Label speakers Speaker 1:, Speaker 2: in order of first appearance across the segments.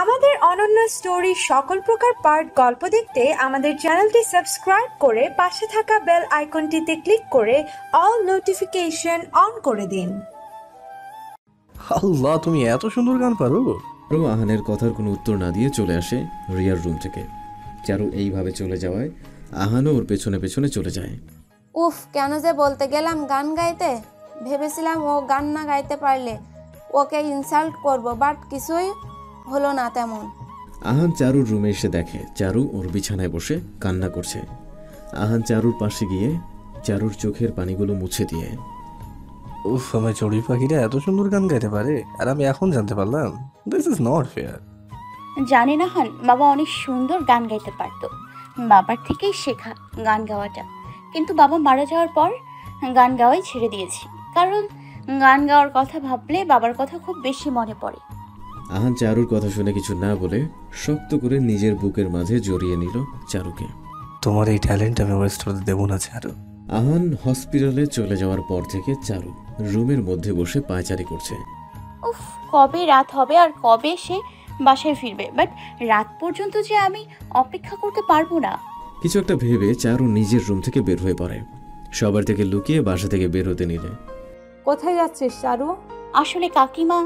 Speaker 1: আমাদের অনন্য স্টোরি সকল প্রকার পার্ট গল্প দেখতে আমাদের চ্যানেলটি সাবস্ক্রাইব করে পাশে থাকা বেল আইকনটিতে ক্লিক করে অল নোটিফিকেশন অন করে দিন।
Speaker 2: আল্লাহ, তুমি এত সুন্দর গান পারো।
Speaker 3: আহানের কথার কোনো উত্তর না দিয়ে চলে আসে রিয়ার রুম থেকে। চারু এইভাবে চলে যাওয়ায় আহানও ওর পেছনে পেছনে চলে যায়।
Speaker 4: উফ, কেন যে বলতে গেলাম গান গাইতে, ভেবেছিলাম ও গান না গাইতে পারলে ওকে ইনসাল্ট করব, বাট কিছুই হলো না তেমন।
Speaker 3: আহান চারুর রুমে এসে দেখে চারু ওর বিছানায় বসে কান্না করছে। আহান চারুর পাশে গিয়ে চারুর চোখের পানিগুলো মুছে দিয়ে,
Speaker 2: উফ, আমার চড়ুই পাখিরা এত সুন্দর গান গাইতে পারে আর আমি এখন জানতে পারলাম। This is not fair.
Speaker 5: জানি না হন, বাবা অনেক সুন্দর গান গাইতে পারতো, বাবার থেকেই শেখা গান গাওয়াটা। কিন্তু বাবা মারা যাওয়ার পর গান গাওয়াই ছেড়ে দিয়েছি, কারণ গান গাওয়ার কথা ভাবলে বাবার কথা খুব বেশি মনে পড়ে।
Speaker 3: আহান চারুর কথা শুনে কিছু না বলে শক্ত করে নিজের বুকের মাঝে জড়িয়ে নিল চারুকে।
Speaker 2: তোমার এই ট্যালেন্ট আমি ওয়েস্ট হতে দেবো না চারু।
Speaker 3: আহান হসপিটালে চলে যাওয়ার পর থেকে চারু রুমের মধ্যে বসে পায়চারি করছে।
Speaker 5: উফ, কবে রাত হবে আর কবে সে বাসায় ফিরবে, বাট রাত পর্যন্ত যে আমি অপেক্ষা করতে পারবো না।
Speaker 3: কিছু একটা ভেবে চারু নিজের রুম থেকে বের হয়ে পড়ে, সবার থেকে লুকিয়ে বাসা থেকে বের হতে নিলে।
Speaker 1: কোথায় যাচ্ছিস চারু?
Speaker 5: আসলে কাকিমা,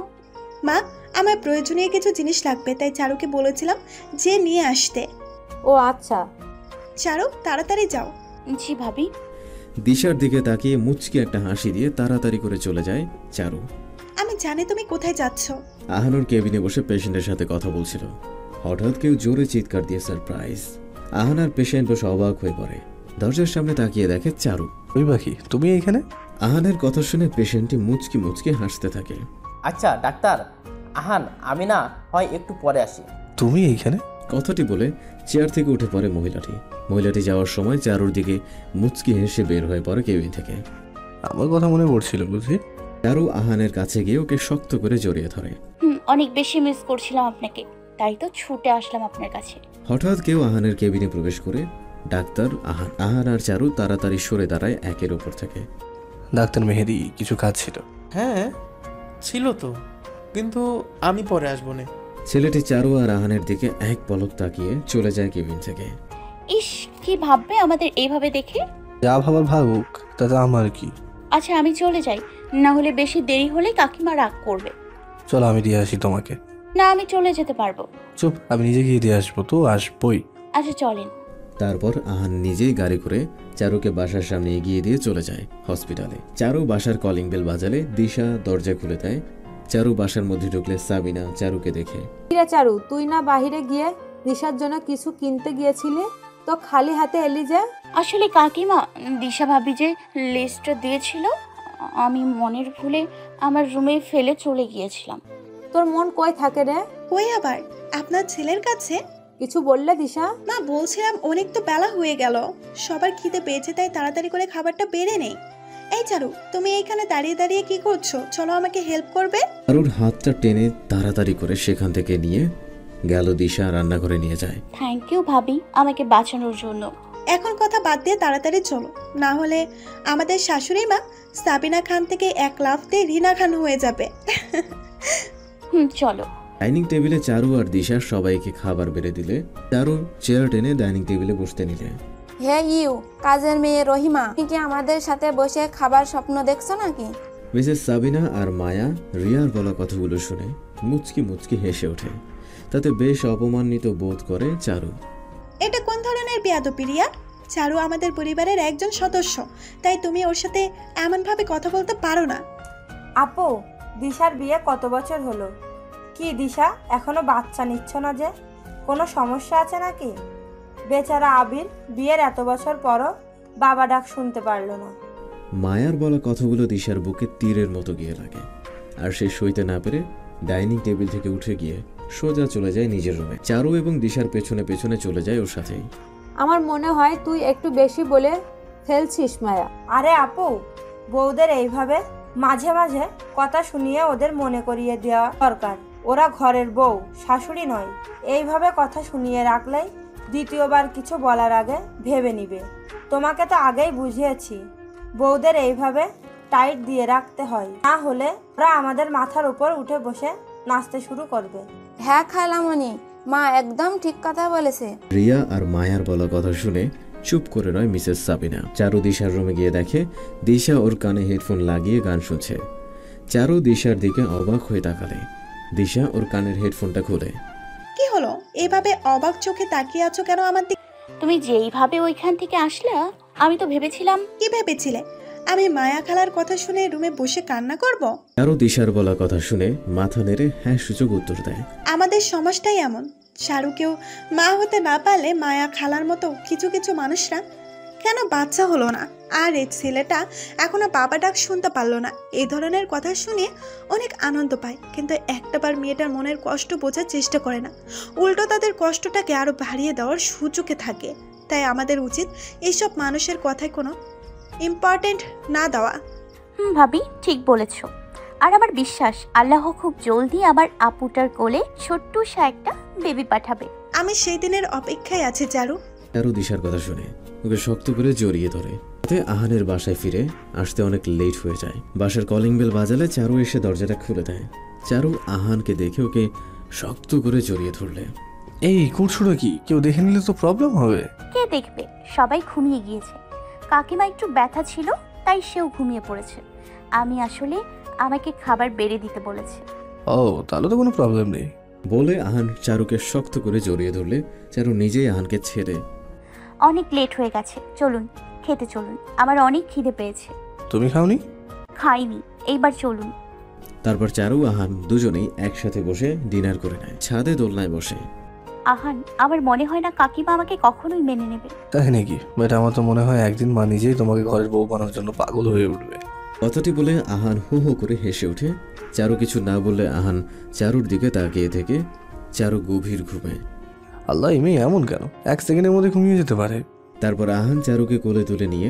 Speaker 6: মা, আমার প্রয়োজনীয় কিছু জিনিস লাগবে, তাই চারুকে বলেছিলাম যে নিয়ে আসতে।
Speaker 1: ও আচ্ছা।
Speaker 6: চারু, তাড়াতাড়ি যাও।
Speaker 5: জি ভাবি।
Speaker 3: দিশার দিকে তাকিয়ে মুচকি একটা হাসি দিয়ে তাড়াতাড়ি করে চলে যায় চারু।
Speaker 6: আমি জানি তুমি কোথায় যাচ্ছ।
Speaker 3: আহানুর কেবিনে বসে পেশেন্টের সাথে কথা বলছিল। হঠাৎ কেউ জোরে চিৎকার দিয়ে সারপ্রাইজ। আহান আর পেশেন্ট বসে অবাক হয়ে পড়ে। দরজার সামনে তাকিয়ে দেখে চারু।
Speaker 2: ওই পাখি, তুমি এইখানে?
Speaker 3: আহানের কথা শুনে পেশেন্টটি মুচকি মুচকি হাসতে থাকে।
Speaker 7: আচ্ছা ডাক্তার, আহান আমি না হয় একটু পরে আসি।
Speaker 2: তুমি এইখানে?
Speaker 3: কথাটি বলে চেয়ার থেকে উঠে পড়ে মহিলাটি। মহিলাটি যাওয়ার সময় চারুর দিকে মুচকি হেসে বের হয়ে পড়ে কেবিন থেকে।
Speaker 2: আমার কথা মনে পড়ছিল বুঝি?
Speaker 3: চারু আহানের কাছে গিয়ে ওকে শক্ত করে জড়িয়ে ধরে।
Speaker 5: অনেক বেশি মিস করছিলাম আপনাকে, তাই তো ছুটে আসলাম আপনার কাছে।
Speaker 3: হঠাৎ কেউ আহানের কেবিনে প্রবেশ করে। ডাক্তার আহান। আহান আর চারু তাড়াতাড়ি সরে দাঁড়ায় একের ওপর থেকে।
Speaker 2: ডাক্তার মেহেদি, কিছু কাজ ছিল?
Speaker 8: হ্যাঁ ছিল তো, কিন্তু আমি পরে আসবো না।
Speaker 3: ছেলেটি চারু আর আহানের দিকে এক পলক তাকিয়ে চলে যায় কেবিন থেকে।
Speaker 5: ইস, কি ভাববে আমাদের এইভাবে দেখে?
Speaker 2: যা ভাবার ভাবুক, তাতে আমার কি।
Speaker 5: আচ্ছা আমি চলে যাই, না হলে বেশি দেরি হলে কাকিমা রাগ করবে।
Speaker 2: চলো আমি দিয়ে আসি তোমাকে।
Speaker 5: না, আমি চলে যেতে পারবো।
Speaker 2: চুপ, আমি নিজে গিয়ে দিয়ে আসবো। তো আসবই।
Speaker 5: আচ্ছা চলেন।
Speaker 3: তারপর আহান নিজেই গাড়ি করে চারুকে বাসার সামনে এগিয়ে দিয়ে চলে যায় হসপিটালে। চারু বাসার কলিং বেল বাজালে দিশা দরজা খুলে দেয়। চারু বাসার মধ্যে ঢুকলে সাবিনা চারুকে দেখে।
Speaker 1: কিরে চারু, তুই না বাহিরে গিয়ে দিশার জন্য কিছু কিনতে গিয়েছিলি, তো খালি হাতে এলি যে?
Speaker 5: আসলে কাকিমা, দিশা ভাবি যে লিস্টটা দিয়েছিল আমি মনের ভুলে আমার রুমে ফেলে চলে গিয়েছিলাম।
Speaker 1: তোর মন কই থাকে রে?
Speaker 6: কই আবার? আপনার ছেলের কাছে।
Speaker 1: কিছু বললে দিশা?
Speaker 6: মা, বলছিলাম অনেক তো বেলা হয়ে গেল, সবার খিদে পেয়েছে, তাই তাড়াতাড়ি করে খাবারটা বেড়ে নেই। এই চারু, তুমি এইখানে দাঁড়িয়ে দাঁড়িয়ে কি করছো? চলো আমাকে হেল্প করবে।
Speaker 3: চারুর হাতটা টেনে তাড়াতাড়ি করে সেখান থেকে নিয়ে গেল দিশা রান্নাঘরে নিয়ে যায়।
Speaker 5: থ্যাংক ইউ ভাবি আমাকে বাঁচানোর জন্য।
Speaker 6: এখন কথা বাদ দিয়ে তাড়াতাড়ি চলো, না হলে আমাদের শাশুড়ি মা সাবিনা খান থেকে এক লাফ দিয়ে রিনা খান হয়ে যাবে।
Speaker 5: চলো।
Speaker 3: ডাইনিং টেবিলে চারু আর দিশা সবাইকে খাবার বেড়ে দিলে চারু চেয়ার টেনে ডাইনিং টেবিলে বসতে নিলে।
Speaker 4: হে ইউ, কাজের মেয়ে রহিমা, তুমি কি আমাদের সাথে বসে খাবার স্বপ্ন দেখছো নাকি?
Speaker 3: মিসেস সাবিনা আর মায়া রিয়ার বলা কথাগুলো শুনে মুচকি মুচকি হেসে ওঠে। তাতে বেশ অপমানিত বোধ করে চারু।
Speaker 6: এটা কোন ধরনের বেয়াদবি রিয়া? চারু আমাদের পরিবারের একজন সদস্য, তাই তুমি ওর সাথে এমনভাবে কথা বলতে পারো না।
Speaker 1: আপু, দিশার বিয়ে কত বছর হলো? কি দিশা, এখনো বাচ্চা নিচ্ছ না যে? কোনো সমস্যা আছে নাকি? বেচারা আবির বিয়ের এত বছর পরও বাবা ডাক শুনতে পারলো না।
Speaker 3: মায়ার বলা কথাগুলো দিশার বুকে তীরের মতো গিয়ে লাগে, আর সে সইতে না পেরে ডাইনিং টেবিল থেকে উঠে গিয়ে সোজা চলে যায় নিজের রুমে। চারু এবং দিশার পেছনে পেছনে চলে যায় ওর সাথেই।
Speaker 1: আমার মনে হয় তুই একটু বেশি বলে ফেলছিস মায়া। আরে আপু, বউদের এইভাবে মাঝে মাঝে কথা শুনিয়ে ওদের মনে করিয়ে দেওয়া দরকার। ওরা ঘরের বউ, শাশুড়ি নয়। এইভাবে কথা শুনিয়ে রাখলেই দ্বিতীয়বার কিছু বলার আগে ভেবে নিবে। তোমাকে তো আগেই বুঝিয়েছি, বউদের এইভাবে টাইট দিয়ে রাখতে হয়, না হলে ওরা আমাদের মাথার উপর উঠে বসে নাচতে শুরু করবে।
Speaker 4: হ্যাঁ খালামণি, মা একদম ঠিক কথা বলেছে।
Speaker 3: রিয়া আর মায়ার বলা কথা শুনে চুপ করে রয় মিসেস সাবিনা। চারু দিশার রুমে গিয়ে দেখে দিশা ওর কানে হেডফোন লাগিয়ে গান শুনছে। চারু দিশার দিকে অবাক হয়ে তাকালে। দিশা ওর কানের হেডফোনটা খুলে।
Speaker 6: কি হলো, এভাবে অবাক চোখে তাকিয়ে আছো কেন আমার দিকে?
Speaker 5: তুমি যেইভাবে ওইখান থেকে আসলা, আমি তো ভেবেছিলাম।
Speaker 6: কি ভেবেছিলে আমি মায়া খালার কথা শুনে রুমে বসে কান্না করব?
Speaker 3: চারু দিশার বলা কথা শুনে মাথা নেড়ে হ্যাঁ সূচক উত্তর দেয়।
Speaker 6: আমাদের সমাজটাই এমন, শাহরুখেও মা হতে না পারলে মায়া খালার মতো কিছু কিছু মানুষরা কেন বাচ্চা হলো না, আর এই ছেলেটা এখনো বাবা ডাক শুনতে পারলো না। এই ধরনের কথা শুনে অনেক আনন্দ পায়, কিন্তু একটাবার মেয়েটার মনের কষ্ট বোঝার চেষ্টা করে না, উল্টো তাদের কষ্টটাকে আরো বাড়িয়ে দেওয়ার সুযোগে থাকে। তাই আমাদের উচিত এইসব মানুষের কথায় কোনো ইম্পর্টেন্ট না দেওয়া।
Speaker 5: ভাবি ঠিক বলেছ। আর আমার বিশ্বাস আল্লাহ খুব জলদি আবার আপুটার কোলে ছোট্ট একটা বেবি পাঠাবে।
Speaker 6: আমি সেই দিনের অপেক্ষায় আছি চারু।
Speaker 3: চারু দিশার কথা শুনে ওকে শক্ত করে জড়িয়ে ধরে। আহানের বাসায় ফিরে আসতে অনেক লেট হয়ে যায়। বাসার কলিং বেল বাজালে চারু এসে দরজাটা খুলে দেয়। চারু আহানকে দেখে ওকে শক্ত করে জড়িয়ে ধরলে।
Speaker 2: এই করছোটা কি? কেউ দেখে নিলে তো প্রবলেম হবে।
Speaker 5: কে দেখবে? সবাই ঘুমিয়ে গিয়েছে। কাকিমা একটু ব্যথা ছিল, তাই সেও ঘুমিয়ে পড়েছে। আমি আসলে আমাকে খাবার বেড়ে দিতে বলেছে।
Speaker 2: ও, তাহলে তো কোনো প্রবলেম নেই।
Speaker 3: বলে আহান চারুকে শক্ত করে জড়িয়ে ধরলে। চারু নিজেই আহানকে ছেড়ে।
Speaker 5: অনেক লেট হয়ে গেছে, চলুন খেতে চলুন, আমার অনেক খিদে পেয়েছে।
Speaker 2: তুমি খাওনি?
Speaker 5: খাইনি, এইবার চলুন।
Speaker 3: তারপর চারু আহান দুজনেই একসাথে বসে ডিনার করে নেয়। ছাদে দোলনায় বসে।
Speaker 5: আহান, আমার মনে হয় না কাকিমা আমাকে কখনোই মেনে নেবে।
Speaker 2: তাই নাকি? বাট আমার তো মনে হয় একদিন মা নিজেই তোমাকে ঘরের বউ বানানোর জন্য পাগল হয়ে উঠবে।
Speaker 3: কথাটি বলে আহান হু হু করে হেসে ওঠে। চারু কিছু না বললে আহান চারুর দিকে তাকিয়ে থেকে চারু গভীর ঘুমে।
Speaker 2: আল্লাহ, এই মেয়ে এমন কেন? এক সেকেন্ডের মধ্যে ঘুমিয়ে যেতে পারে।
Speaker 3: তারপর আহান চারুকে কোলে তুলে নিয়ে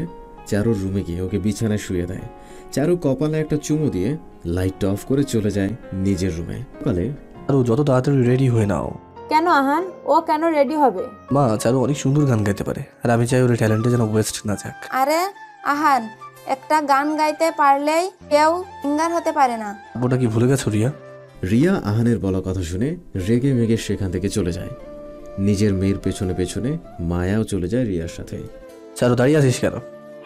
Speaker 3: চারুর রুমে গিয়ে ওকে বিছানায় শুয়ে দেয়। চারু কপালে একটা চুমু দিয়ে লাইটটা অফ করে চলে যায় নিজের রুমে। সকালে
Speaker 2: আরো যত তাড়াতাড়ি রেডি হয়ে নাও।
Speaker 1: কেন আহান? ও কেন রেডি হবে?
Speaker 2: মা, চারু অনেক সুন্দর গান গাইতে পারে, আর আমি চাই ওর ট্যালেন্টে যেন ওয়েস্ট না যাক।
Speaker 4: আরে আহান, একটা গান গাইতে পারলেই কেউ সিঙ্গার হতে পারে না।
Speaker 2: ওটা কি ভুলে গেছো রিয়া?
Speaker 3: রিয়া আহানের বলা কথা শুনে রেগে মেগে সেখান থেকে চলে যায়। নিজের মেয়ের পেছনে পেছনে মায়াও চলে যায় রিয়ার সাথে।
Speaker 2: চারু, দাঁড়িয়ে আছিস কেন?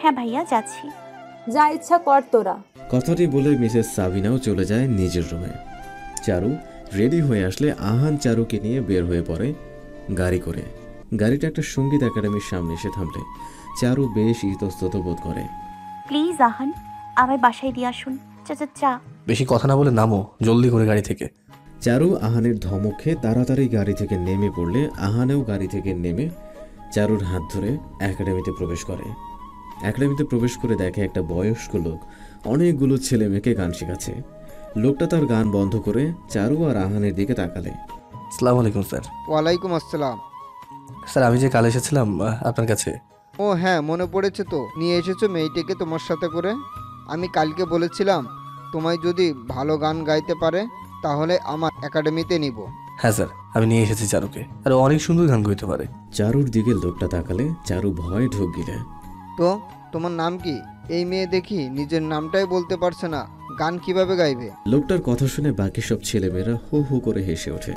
Speaker 5: হ্যাঁ ভাইয়া, যাচ্ছি।
Speaker 1: যা ইচ্ছা কর তোরা।
Speaker 3: কথাটি বলে মিসেস সাবিনাও চলে যায় নিজের রুমে। চারু রেডি হয়ে আসলে আহান চারুকে নিয়ে বের হয়ে পড়ে গাড়ি করে। গাড়িটা একটা সঙ্গীত একাডেমির সামনে এসে থামলে চারু বেশ ইতস্তত বোধ করে।
Speaker 5: প্লিজ আহান, আমার বাসায় দিয়ে আসুন। চা চা চা।
Speaker 2: বেশি কথা না বলে নামো জলদি করে গাড়ি থেকে।
Speaker 3: চারু আহানের ধমক খেয়ে তাড়াতাড়ি গাড়ি থেকে নেমে পড়লে আহানেও গাড়ি থেকে নেমে চারুর হাত ধরে একাডেমিতে প্রবেশ করে। একাডেমিতে প্রবেশ করে দেখে একটা বয়স্ক লোক অনেকগুলো ছেলে মেয়েকে গান শেখাচ্ছে। লোকটা তার গান বন্ধ করে চারু আর আহানের দিকে তাকালে।
Speaker 2: আসসালামু আলাইকুম স্যার।
Speaker 9: ওয়ালাইকুম আসসালাম।
Speaker 2: স্যার, আমি যে কাল এসেছিলাম আপনার কাছে।
Speaker 9: ও হ্যাঁ, মনে পড়েছে তো। নিয়ে এসেছো মেয়েটিকে তোমার সাথে করে? আমি কালকে বলেছিলাম তোমায় যদি ভালো গান গাইতে পারে তাহলে আমার একাডেমিতে নিব।
Speaker 2: হ্যাঁ স্যার, আমি নিয়ে এসেছি চারুকে, আর ও অনেক সুন্দর গান গাইতে পারে।
Speaker 3: চারুর দিকে লোকটা তাকালে চারু ভয়ে ঢোক গিলে।
Speaker 9: তো তোমার নাম কি? এই মেয়ে দেখি নিজের নামটাই বলতে পারছে না, গান কিভাবে গাইবে?
Speaker 3: লোকটার কথা শুনে বাকি সব ছেলেমেয়েরা হু হু করে হেসে ওঠে।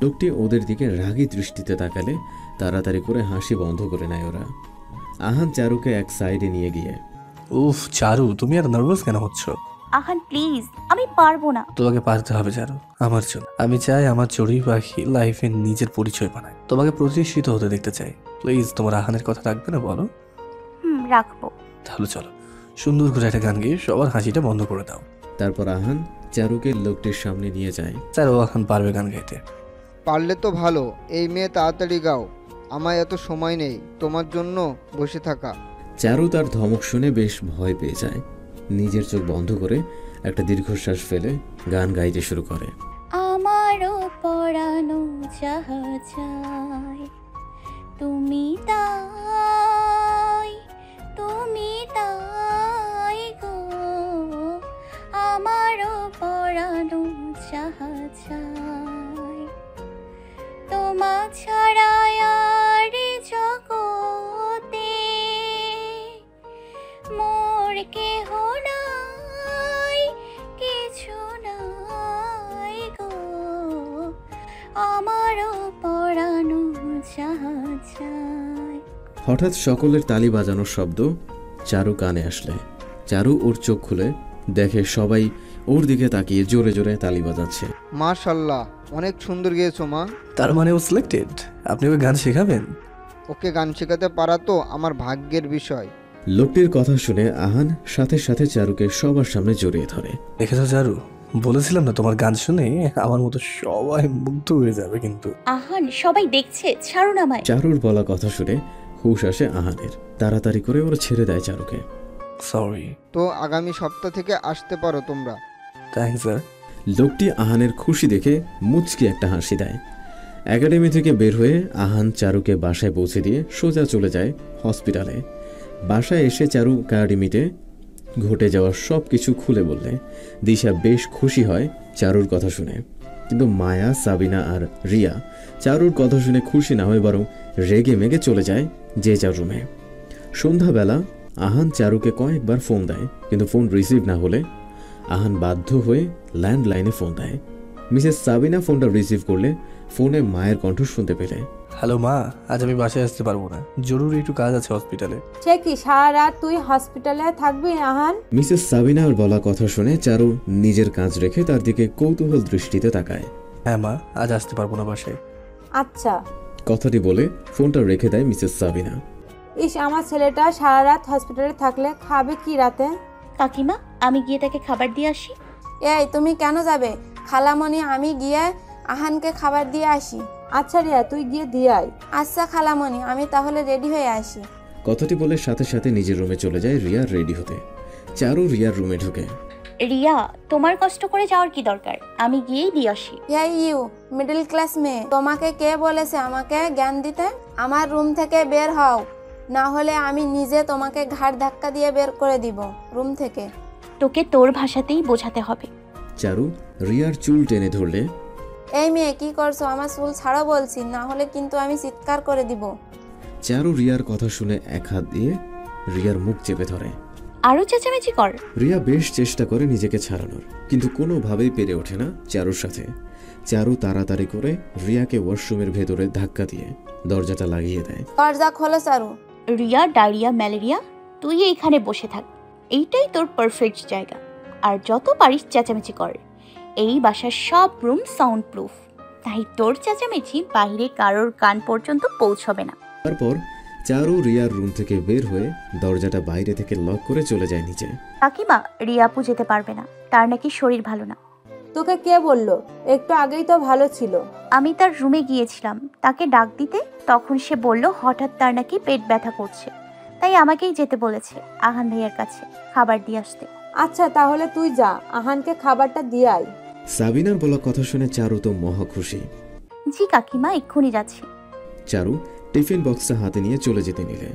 Speaker 3: লোকটি ওদের দিকে রাগী দৃষ্টিতে তাকালে তাড়াতাড়ি করে হাসি বন্ধ করে নেয় ওরা। আহান চারুকে এক সাইডে নিয়ে গিয়ে,
Speaker 2: উফ চারু, তুমি আর নার্ভাস কেন হচ্ছ?
Speaker 5: আহান প্লিজ, আমি পারবো না।
Speaker 2: তোমাকে পারতে হবে চারু, আমার জন্য। আমি চাই আমার চড়ুই পাখি লাইফে নিজের পরিচয় বানায়, তোমাকে প্রতিষ্ঠিত হতে দেখতে চাই। প্লিজ, তোমার আহানের কথা রাখবে না বলো?
Speaker 5: রাখবো।
Speaker 2: তাহলে চলো সুন্দর করে একটা গান গিয়ে সবার হাসিটা বন্ধ করে দাও।
Speaker 3: তারপর আহান চারুকে লোকটির সামনে নিয়ে যায়।
Speaker 2: স্যার, ও এখন পারবে গান গাইতে।
Speaker 9: পারলে তো ভালো। এই মেয়ে তাড়াতাড়ি গাও, আমার এত সময় নেই তোমার জন্য বসে থাকা।
Speaker 3: চারু তার ধমক শুনে বেশ ভয় পেয়ে যায়। নিজের চোখ বন্ধ করে একটা দীর্ঘশ্বাস ফেলে গান গাইতে শুরু করে।
Speaker 5: আমারও পরানো যাহা যায়, তুমি তাই, তুমি তাই গো। আমারও পরানো যাহা যায়, তোমা ছাড়া আর জগতে মোর কেহ না। আমারও পরানো যাহা চায়।
Speaker 3: হঠাৎ সকলের তালি বাজানোর শব্দ চারু কানে আসলে চারু ওর চোখ খুলে দেখে সবাই ওর দিকে তাকিয়ে জোরে জোরে তালি বাজাচ্ছে।
Speaker 9: মাশাল্লাহ, অনেক সুন্দর গেয়েছো মা।
Speaker 2: তার মানে ও সিলেক্টেড? আপনি ওকে গান শেখাবেন?
Speaker 9: ওকে গান শেখাতে পারা তো আমার ভাগ্যের বিষয়।
Speaker 3: লোকটির কথা শুনে আহান সাথে সাথে চারুকে সবার সামনে জড়িয়ে ধরে।
Speaker 2: দেখেছো চারু, বলেছিলাম না তোমার গান শুনে আমার মতো সবাই মুগ্ধ হয়ে যাবে। কিন্তু
Speaker 5: আহান, সবাই দেখছে, ছাড়ুন আমায়।
Speaker 3: চারুর বলা কথা শুনে হুশ আসে আহানের। তাড়াতাড়ি করে ওরা ছেড়ে দেয় চারুকে।
Speaker 2: সরি।
Speaker 9: তো আগামী সপ্তাহ থেকে আসতে পারো তোমরা।
Speaker 2: Thanks sir.
Speaker 3: লোকটি আহানের খুশি দেখে মুচকি একটা হাসি দেয়। একাডেমি থেকে বের হয়ে আহান চারুকে বাসায় পৌঁছে দিয়ে সোজা চলে যায় হসপিটালে। বাসায় এসে চারু একাডেমিতে ঘটে যাওয়া সব কিছু খুলে বললে দিশা বেশ খুশি হয় চারুর কথা শুনে। কিন্তু মায়া, সাবিনা আর রিয়া চারুর কথা শুনে খুশি না হয়ে বরং রেগে মেগে চলে যায় যে যার রুমে। সন্ধ্যাবেলা আহান চারুকে কয়েকবার ফোন দেয়, কিন্তু ফোন রিসিভ না হলে আহান বাধ্য হয়ে ল্যান্ডলাইনে ফোন দেয়। মিসেস সাবিনা ফোনটা রিসিভ করলে ফোনে মায়ের কণ্ঠ শুনতে পেলে।
Speaker 2: হ্যালো মা, আজ আমি বাসায় আসতে পারবো না, জরুরি একটু কাজ আছে হসপিটালে।
Speaker 1: সে কি সারা রাত তুই হসপিটালে থাকবি আহান?
Speaker 3: মিসেস সাবিনার বলা কথা শুনে চারু নিজের কাজ রেখে তার দিকে কৌতূহল দৃষ্টিতে তাকায়।
Speaker 2: হ্যাঁ মা, আজ আসতে পারবো না বাসায়।
Speaker 1: আচ্ছা।
Speaker 3: কথাটি বলে ফোনটা রেখে দেয় মিসেস সাবিনা।
Speaker 1: ইস, আমার ছেলেটা সারা রাত হসপিটালে থাকলে খাবে কি রাতে?
Speaker 5: কাকিমা, আমি গিয়ে তাকে খাবার দিয়ে আসি।
Speaker 4: এই তুমি কেন যাবে? খালামণি, আমি গিয়ে আহানকে খাবার দিয়ে আসি।
Speaker 1: আচ্ছা রিয়া, তুই গিয়ে দিয়ে আয়।
Speaker 4: আচ্ছা খালামণি, আমি তাহলে রেডি হয়ে আসি।
Speaker 3: কথাটি বলে সাথে সাথে নিজের রুমে চলে যায় রিয়া রেডি হতে। চারু রিয়ার রুমে ঢুকে।
Speaker 5: রিয়া, তোমার কষ্ট করে যাওয়ার কি দরকার? আমি গিয়েই দিয়ে আসি।
Speaker 4: ইউ মিডল ক্লাস মেয়ে, তোমাকে কে বলেছে আমাকে জ্ঞান দিতে? আমার রুম থেকে বের হও, না হলে আমি নিজে তোমাকে ঘাড় ধাক্কা দিয়ে বের করে দিব রুম থেকে।
Speaker 5: তোকে তোর ভাষাতেই বোঝাতে হবে।
Speaker 3: চারু রিয়ার চুল টেনে ধরলে।
Speaker 4: এই মেয়ে, কি করছো? আমার চুল ছাড়ো বলছি, না হলে কিন্তু আমি চিৎকার করে দিব।
Speaker 3: চারু রিয়ার কথা শুনে এক হাত দিয়ে রিয়ার মুখ চেপে ধরে।
Speaker 5: আরো চেঁচামেচি কর।
Speaker 3: রিয়া বেশ চেষ্টা করে নিজেকে ছাড়ানোর, কিন্তু কোনোভাবেই পেরে ওঠে না চারুর সাথে। চারু তাড়াতাড়ি করে রিয়াকে ওয়াশরুমের ভেতরে ধাক্কা দিয়ে দরজাটা লাগিয়ে দেয়।
Speaker 4: দরজা খোলো চারু।
Speaker 5: রিয়া, ডায়রিয়া, ম্যালেরিয়া, তুই এইখানে বসে থাক, এইটাই তোর পারফেক্ট জায়গা। আর যত পারিস চেঁচামেচি কর। এই বাসার সব রুম সাউন্ড প্রুফ, তাই তোর চেঁচামেচি বাইরে কারোর কান পর্যন্ত পৌঁছবে না।
Speaker 3: তারপর চারু রিয়ার রুম থেকে বের হয়ে দরজাটা বাইরে থেকে লক করে চলে যায় নিচে।
Speaker 5: কাকিমা, রিয়াপু যেতে পারবে না, তার নাকি শরীর ভালো না।
Speaker 1: তোকে কে বললো? একটু আগেই তো ভালো ছিল।
Speaker 5: আমি তার রুমে গিয়েছিলাম তাকে ডাক দিতে, তখন সে বলল হঠাৎ তার নাকি পেট ব্যথা করছে, তাই আমাকেই যেতে বলেছে আহান ভাইয়ের কাছে খাবার দিয়ে আসতে।
Speaker 1: আচ্ছা, তাহলে তুই যা, আহানকে খাবারটা দিয়ে আয়।
Speaker 3: সাবিনার বলা কথা শুনে চারু তো মহা খুশি।
Speaker 5: জি কাকিমা, এক্ষুনি যাচ্ছি।
Speaker 3: চারু টিফিন বক্সটা হাতে নিয়ে চলে যেতে নিলে।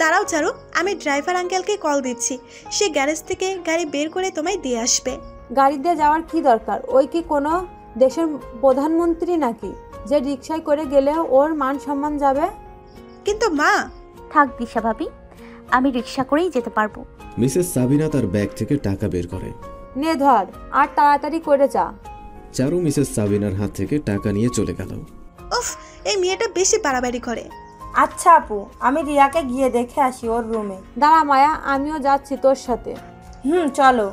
Speaker 6: দাঁড়াও চারু, আমি ড্রাইভার আঙ্কেলকে কল দিচ্ছি, সে গ্যারেজ থেকে গাড়ি বের করে তোমায় দিয়ে আসবে।
Speaker 1: গাড়ি দিয়ে যাওয়ার কি দরকার? ওই কি কোনো দেশের প্রধানমন্ত্রী নাকি যে রিক্সায় করে গেলে ওর মান সম্মান যাবে?
Speaker 6: কিন্তু মা।
Speaker 5: থাক দিশা ভাবি, আমি রিক্সা করেই যেতে পারবো।
Speaker 3: মিসেস সাবিনা তার ব্যাগ থেকে টাকা বের করে।
Speaker 1: নে ধর, আর তাড়াতাড়ি করে যা।
Speaker 3: চারু মিসেস সাবিনার হাত থেকে টাকা নিয়ে চলে গেল।
Speaker 6: উফ, এই মেয়েটা বেশি বাড়াবাড়ি করে।
Speaker 1: আচ্ছা আপু, আমি রিয়াকে গিয়ে দেখে আসি ওর রুমে। দাঁড়া মায়া, আমিও যাচ্ছি তোর সাথে। চলো।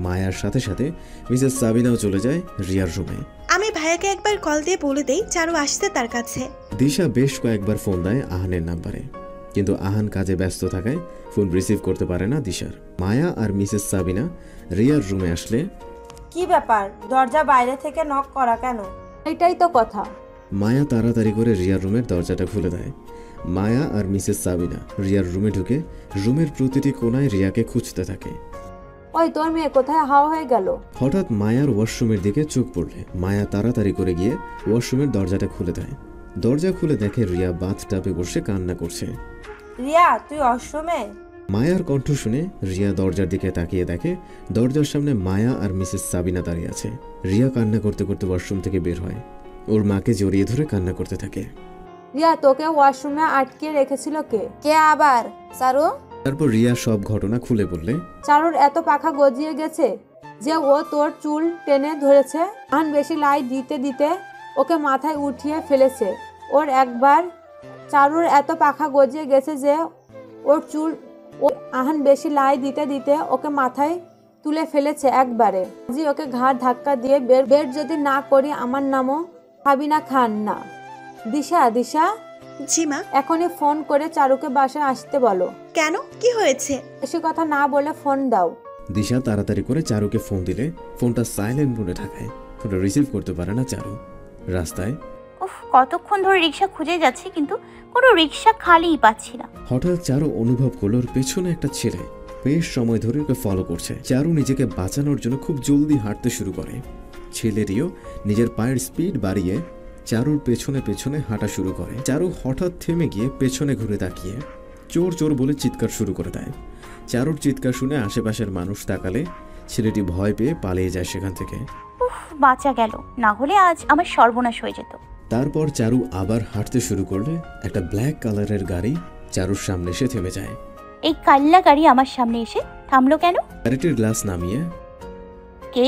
Speaker 3: মায়ার সাথে সাথে মিসেস সাবিনাও চলে যায় রিয়ার রুমে।
Speaker 6: আমি ভাইয়াকে একবার কল দিয়ে বলে দেই চারু আসতে তার কাছে।
Speaker 3: দিশা বেশ কয়েকবার ফোন দেয় আহানের নাম্বারে, কিন্তু আহান কাজে ব্যস্ত থাকায় ফোন রিসিভ করতে পারে না দিশার। মায়া আর মিসেস সাবিনা রিয়ার রুমে আসলে।
Speaker 1: কি ব্যাপার, দরজা বাইরে থেকে নক করা কেন? এটাই তো কথা।
Speaker 3: মায়া তাড়াতাড়ি করে রিয়ার রুমের দরজাটা খুলে দেয়। মায়া আর মিসেস সাবিনা রিয়ার রুমে ঢুকে রুমের প্রতিটি কোণায় রিয়াকে খুঁজতে থাকে।
Speaker 1: ওই তোর মেয়ে কোথায় হাওয়া হয়ে গেল?
Speaker 3: হঠাৎ মায়ার ওয়াশরুমের দিকে চোখ পড়লে মায়া তাড়াতাড়ি করে গিয়ে ওয়াশরুমের দরজাটা খুলে দেয়। দরজা খুলে দেখে রিয়া বাথটাবে বসে কান্না করছে।
Speaker 1: রিয়া, তুই ওয়াশরুমে?
Speaker 3: মায়ার কণ্ঠ শুনে রিয়া দরজার দিকে তাকিয়ে দেখে দরজার সামনে মায়া আর মিসেস সাবিনা দাঁড়িয়ে আছে। রিয়া কান্না করতে করতে ওয়াশরুম থেকে বের হয়, ওর মাকে জড়িয়ে ধরে কান্না করতে থাকে।
Speaker 1: রিয়া, তোকে ওয়াশরুমে আটকে রেখেছিল কে?
Speaker 4: কে আবার? চারু?
Speaker 3: তারপর রিয়া সব ঘটনা খুলে বললে।
Speaker 1: চারুর এত পাখা গজিয়ে গেছে যে ও তোর চুল টেনে ধরেছে। আহান বেশি লাই দিতে দিতে ওকে মাথায় উঠিয়ে ফেলেছে। ওর একবার চারুর এত পাখা গজিয়ে গেছে যে ওর চুল আহান বেশি লাই দিতে দিতে ওকে মাথায় তুলে ফেলেছে একবারে। জি ওকে ঘাড় ধাক্কা দিয়ে বের যদি না করি আমার নামও হাবিনা খান না। দিশা দিশা
Speaker 6: জি মা।
Speaker 1: এখনই ফোন করে চারুকে বাসায় আসতে বলো।
Speaker 6: কেন, কি হয়েছে?
Speaker 1: বেশি কথা না বলে ফোন দাও।
Speaker 3: দিশা তাড়াতাড়ি করে চারুকে ফোন দিলে ফোনটা সাইলেন্ট মোডে থাকায় ফোনটা রিসিভ করতে পারে না চারু। রাস্তায়
Speaker 5: উফ, কতক্ষণ ধরে রিক্সা খুঁজে যাচ্ছি কিন্তু কোনো রিক্সা খালিই পাচ্ছি না।
Speaker 3: হঠাৎ চারু অনুভব করলো ওর পেছনে একটা ছেলে বেশ সময় ধরে ওকে ফলো করছে। চারু নিজেকে বাঁচানোর জন্য খুব জলদি হাঁটতে শুরু করে। ছেলেটিও নিজের পায়ের স্পিড বাড়িয়ে চারুর পেছনে পেছনে হাঁটা শুরু করে। চারু হঠাৎ থেমে গিয়ে পেছনে ঘুরে তাকিয়ে চোর চোর বলে চিৎকার শুরু করে দেয়। চারুর চিৎকার শুনে আশেপাশের মানুষ তাকালে ছেলেটি ভয় পেয়ে পালিয়ে যায় সেখান থেকে।
Speaker 5: উফ, বাঁচা গেল, না হলে আজ আমার সর্বনাশ হয়ে যেত।
Speaker 3: তারপর চারু আবার হাঁটতে শুরু করলে একটা ব্ল্যাক কালারের গাড়ি চারুর সামনে এসে থেমে যায়।
Speaker 5: এই কাল্লা গাড়ি আমার সামনে এসে থামলো কেন?
Speaker 3: গাড়িটির গ্লাস নামিয়ে
Speaker 5: কে?